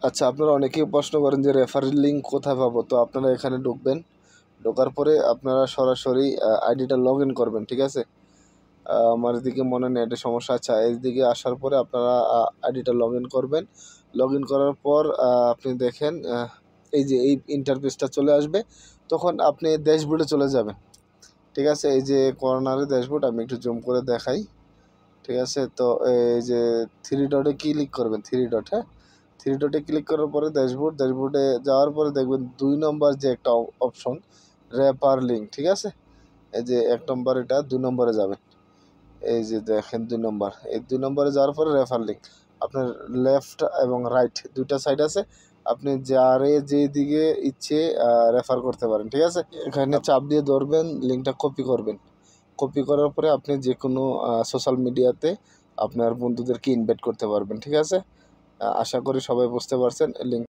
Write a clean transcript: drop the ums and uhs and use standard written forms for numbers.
আচ্ছা, আপনারা অনেকেই প্রশ্ন করেন যে রেফারেল লিঙ্ক কোথায় পাবো। তো আপনারা এখানে ঢুকবেন, ঢোকার পরে আপনারা সরাসরি আইডিটা লগ ইন করবেন, ঠিক আছে। আমার এদিকে মনে নেই, এটা সমস্যা। আচ্ছা, এইদিকে আসার পরে আপনারা আইডিটা লগ ইন করবেন। লগ ইন করার পর আপনি দেখেন এই যে এই ইন্টারফেসটা চলে আসবে, তখন আপনি ড্যাশবোর্ডে চলে যাবেন, ঠিক আছে। এই যে কর্নারে ড্যাশবোর্ড, আমি একটু জুম করে দেখাই, ঠিক আছে। তো এই যে থ্রি ডটে ক্লিক করবেন, থ্রি ডট, হ্যাঁ, থ্রি ডটে ক্লিক করার পরে ড্যাশবোর্ডে যাওয়ার পরে দেখবেন 2 নম্বর যে একটা অপশন, রেফার লিঙ্ক, ঠিক আছে। এই যে 1 নম্বর, এটা 2 নম্বরে যাবেন। এই যে দেখেন 2 নম্বর, এই 2 নম্বরে যাওয়ার পরে রেফার লিঙ্ক, আপনার লেফট এবং রাইট দুইটা সাইড আছে, আপনি যারে যেদিকে ইচ্ছে রেফার করতে পারেন, ঠিক আছে। এখানে চাপ দিয়ে ধরবেন, লিঙ্কটা কপি করবেন। কপি করার পরে আপনি যে কোনো সোশ্যাল মিডিয়াতে আপনার বন্ধুদেরকে ইনভাইট করতে পারবেন, ঠিক আছে। আশা করি সবাই বুঝতে পারছেন। লিঙ্ক